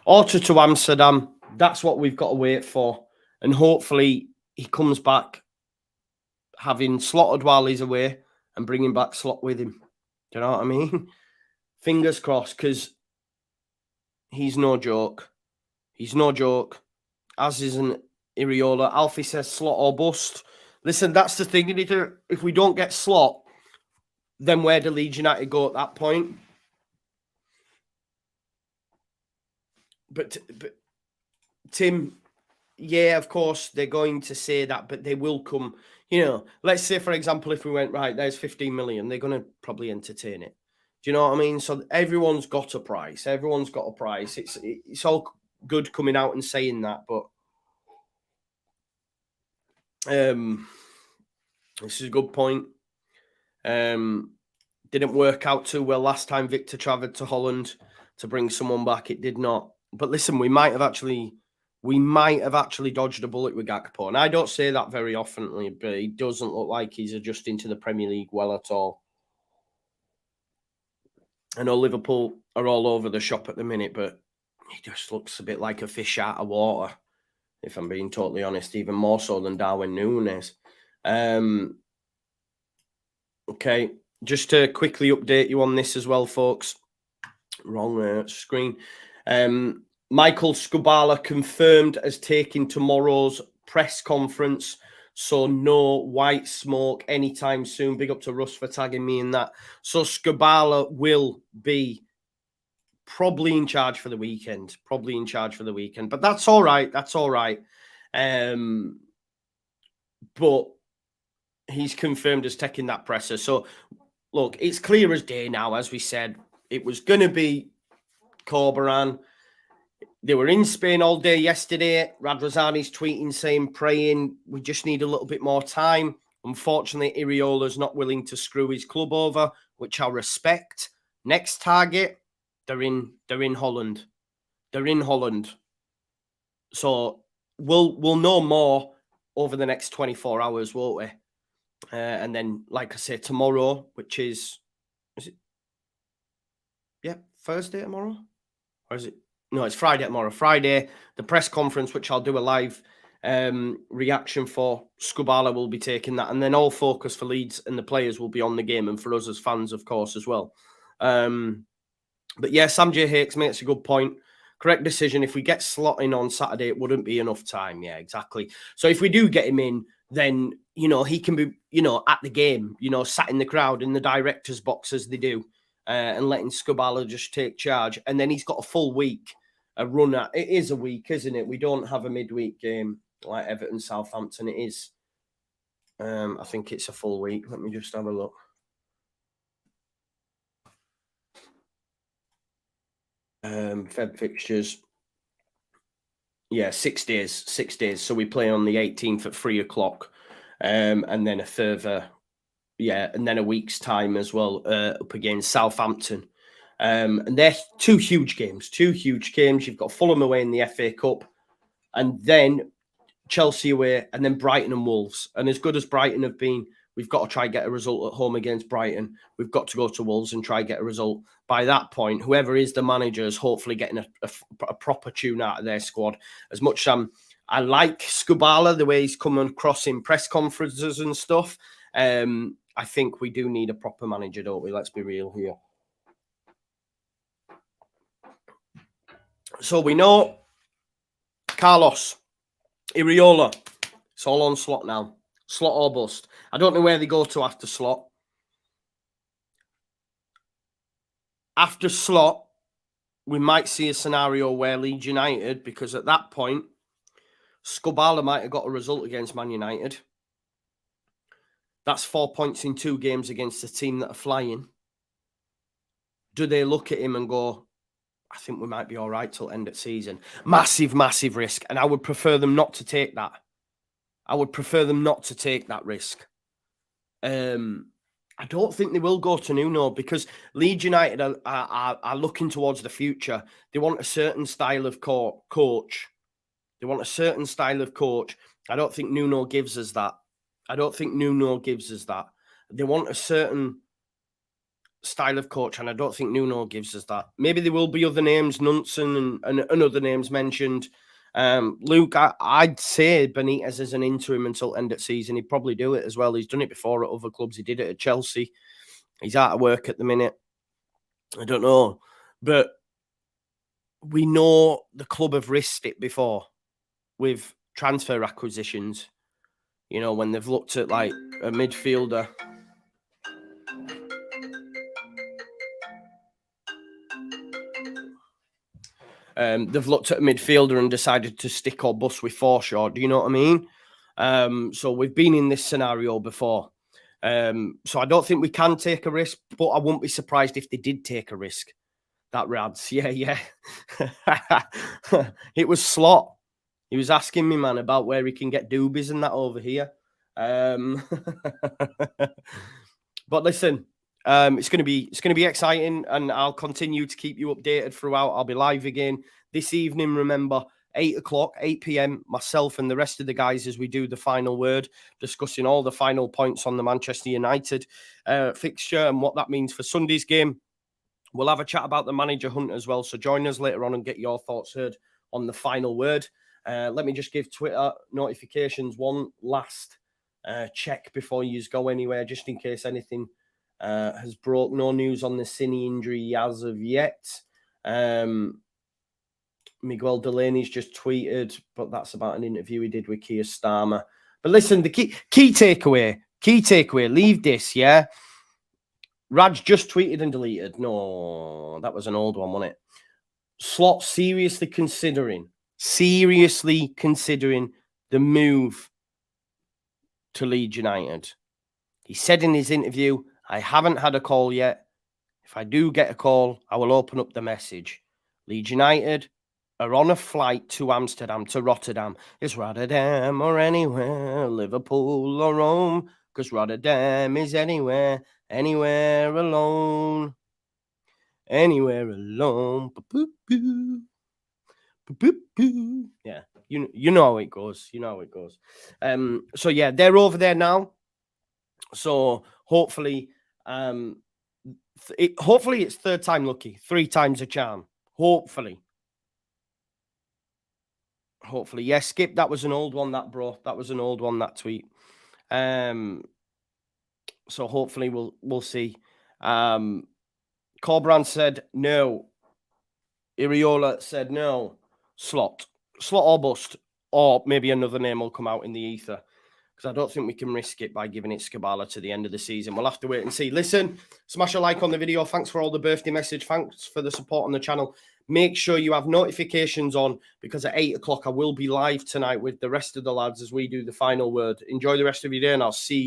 Orta to Amsterdam. That's what we've got to wait for. And hopefully he comes back having slotted while he's away and bringing back Slot with him. Do you know what I mean? Fingers crossed, because he's no joke. He's no joke. As isn't Iraola. Alfie says Slot or bust. Listen, that's the thing. If we don't get Slot, then where do Leeds United go at that point? But Tim, yeah, of course, they're going to say that, but they will come. You know, let's say, for example, if we went, right, there's 15 million, they're going to probably entertain it. Do you know what I mean? So everyone's got a price. Everyone's got a price. It's all good coming out and saying that, but this is a good point. Didn't work out too well last time Victor travelled to Holland to bring someone back. It did not. But listen, we might have actually dodged a bullet with Gakpo. And I don't say that very often, but he doesn't look like he's adjusting to the Premier League well at all. I know Liverpool are all over the shop at the minute, but he just looks a bit like a fish out of water, if I'm being totally honest, even more so than Darwin Núñez. Okay, just to quickly update you on this as well, folks. Wrong screen. Michael Skubala confirmed as taking tomorrow's press conference, so no white smoke anytime soon. Big up to Russ for tagging me in that. So Skubala will be probably in charge for the weekend. But that's all right. But he's confirmed as taking that presser. So, look, it's clear as day now, as we said. It was going to be Corberan. They were in Spain all day yesterday. Radrazani's tweeting, saying, praying, we just need a little bit more time. Unfortunately, Iraola's not willing to screw his club over, which I respect. Next target, they're in Holland. So we'll know more over the next 24 hours, won't we? And then, like I say, tomorrow, which is it? Yeah, Thursday tomorrow? Or is it? No, it's Friday tomorrow. Friday, the press conference, which I'll do a live reaction for. Skubala will be taking that, and then all focus for Leeds and the players will be on the game, and for us as fans, of course, as well. But yeah, Sam J. Hakes makes a good point. Correct decision. If we get Slot in on Saturday, it wouldn't be enough time. Yeah, exactly. So if we do get him in, then, you know, he can be, you know, at the game, you know, sat in the crowd in the director's box as they do, and letting Skubala just take charge. And then he's got a full week, a run at. It is a week, isn't it? We don't have a midweek game like Everton, Southampton. It is. I think it's a full week. Let me just have a look. Feb fixtures. Yeah, 6 days. 6 days. So we play on the 18th at 3 o'clock. And then a further, and then a week's time as well, up against Southampton. And they're two huge games. You've got Fulham away in the FA Cup, and then Chelsea away, and then Brighton and Wolves. And as good as Brighton have been, we've got to try and get a result at home against Brighton. We've got to go to Wolves and try and get a result. By that point, whoever is the manager is hopefully getting a proper tune out of their squad. As much as I like Skubala, the way he's coming across in press conferences and stuff, I think we do need a proper manager, don't we? Let's be real here. So we know Carlos, Iraola, it's all on Slot now. Slot or bust. I don't know where they go to after Slot. After Slot, we might see a scenario where Leeds United, because at that point, Skubala might have got a result against Man United. That's 4 points in 2 games against a team that are flying. Do they look at him and go, I think we might be all right till end of season? Massive, massive risk. And I would prefer them not to take that. I would prefer them not to take that risk. I don't think they will go to Nuno, because Leeds United are looking towards the future. They want a certain style of coach. They want a certain style of coach. I don't think Nuno gives us that. They want a certain style of coach, and I don't think Nuno gives us that. Maybe there will be other names, Nunson and other names mentioned. Luke, I'd say Benitez as an interim until end of season. He'd probably do it as well. He's done it before at other clubs. He did it at Chelsea. He's out of work at the minute. I don't know. But we know the club have risked it before with transfer acquisitions. You know, when they've looked at like a midfielder. They've looked at a midfielder and decided to stick or bust with Forshaw. Do you know what I mean? So we've been in this scenario before. So I don't think we can take a risk, but I wouldn't be surprised if they did take a risk. That Rads, yeah. It was Slot. He was asking me, man, about where he can get doobies and that over here. But listen, it's going to be exciting, and I'll continue to keep you updated throughout. I'll be live again this evening. Remember, 8 o'clock, 8 p.m. Myself and the rest of the guys as we do the final word, discussing all the final points on the Manchester United fixture and what that means for Sunday's game. We'll have a chat about the manager hunt as well. So join us later on and get your thoughts heard on the final word. Let me just give Twitter notifications one last check before you go anywhere, just in case anything has broke. No news on the Cine injury as of yet. Miguel Delaney's just tweeted, but that's about an interview he did with Keir Starmer. But listen, the key takeaway, leave this, yeah? Raj just tweeted and deleted. No, that was an old one, wasn't it? Slot seriously considering the move to Leeds United. He said in his interview, I haven't had a call yet. If I do get a call, I will open up the message. Leeds United are on a flight to Amsterdam, to Rotterdam. It's Rotterdam or anywhere, Liverpool or Rome, because Rotterdam is anywhere alone. Anywhere alone. Yeah, you know how it goes. So yeah, they're over there now. So hopefully, hopefully it's third time lucky, 3 times a charm. Hopefully. Hopefully. Yeah, Skip, that was an old one, that, bro. That was an old one, that tweet. So hopefully we'll see. Corbrand said no. Iraola said no. Slot or bust, or maybe another name will come out in the ether, because I don't think we can risk it by giving it Skabala to the end of the season. We'll have to wait and see. Listen, smash a like on the video. Thanks for all the birthday message. Thanks for the support on the channel. Make sure you have notifications on, because at 8 o'clock I will be live tonight with the rest of the lads as we do the final word. Enjoy the rest of your day, and I'll see you.